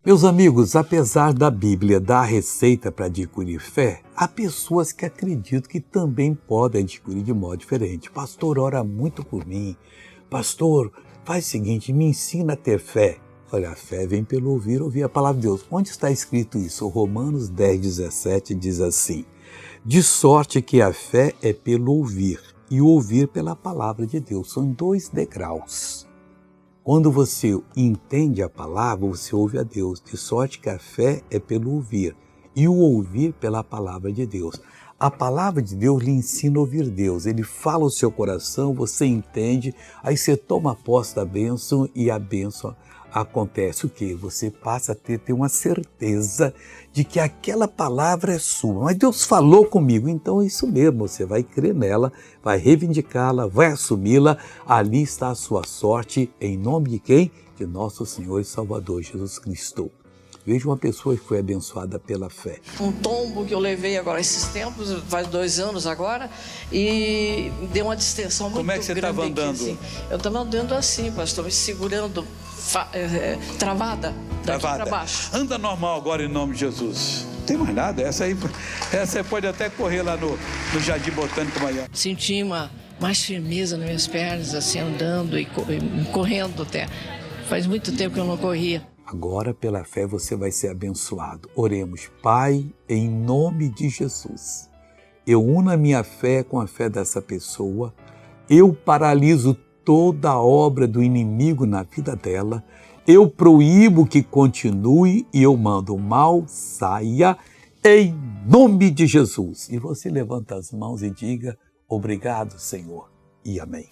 Meus amigos, apesar da Bíblia dar a receita para adquirir fé, há pessoas que acreditam que também podem adquirir de modo diferente. Pastor, ora muito por mim. Pastor, faz o seguinte, me ensina a ter fé. Olha, a fé vem pelo ouvir a palavra de Deus. Onde está escrito isso? Romanos 10:17 diz assim: de sorte que a fé é pelo ouvir, e o ouvir pela palavra de Deus. São 2 degraus. Quando você entende a palavra, você ouve a Deus, de sorte que a fé é pelo ouvir, e o ouvir pela palavra de Deus. A palavra de Deus lhe ensina a ouvir Deus, ele fala o seu coração, você entende, aí você toma posse da bênção e a bênção acontece o quê? Você passa a ter uma certeza de que aquela palavra é sua. Mas Deus falou comigo, então é isso mesmo, você vai crer nela, vai reivindicá-la, vai assumi-la, ali está a sua sorte, em nome de quem? De nosso Senhor e Salvador Jesus Cristo. Veja uma pessoa que foi abençoada pela fé. Um tombo que eu levei agora esses tempos, faz 2 anos agora, e deu uma distensão muito grande. Como é que você estava andando? Assim. Eu estava andando assim, pastor, me segurando, travada, daqui para baixo. Anda normal agora em nome de Jesus. Não tem mais nada, essa aí pode até correr lá no Jardim Botânico amanhã. Senti mais firmeza nas minhas pernas, assim, andando e correndo até. Faz muito tempo que eu não corria. Agora, pela fé, você vai ser abençoado. Oremos. Pai, em nome de Jesus, eu uno a minha fé com a fé dessa pessoa, eu paraliso toda a obra do inimigo na vida dela, eu proíbo que continue e eu mando o mal saia em nome de Jesus. E você levanta as mãos e diga, obrigado, Senhor, e amém.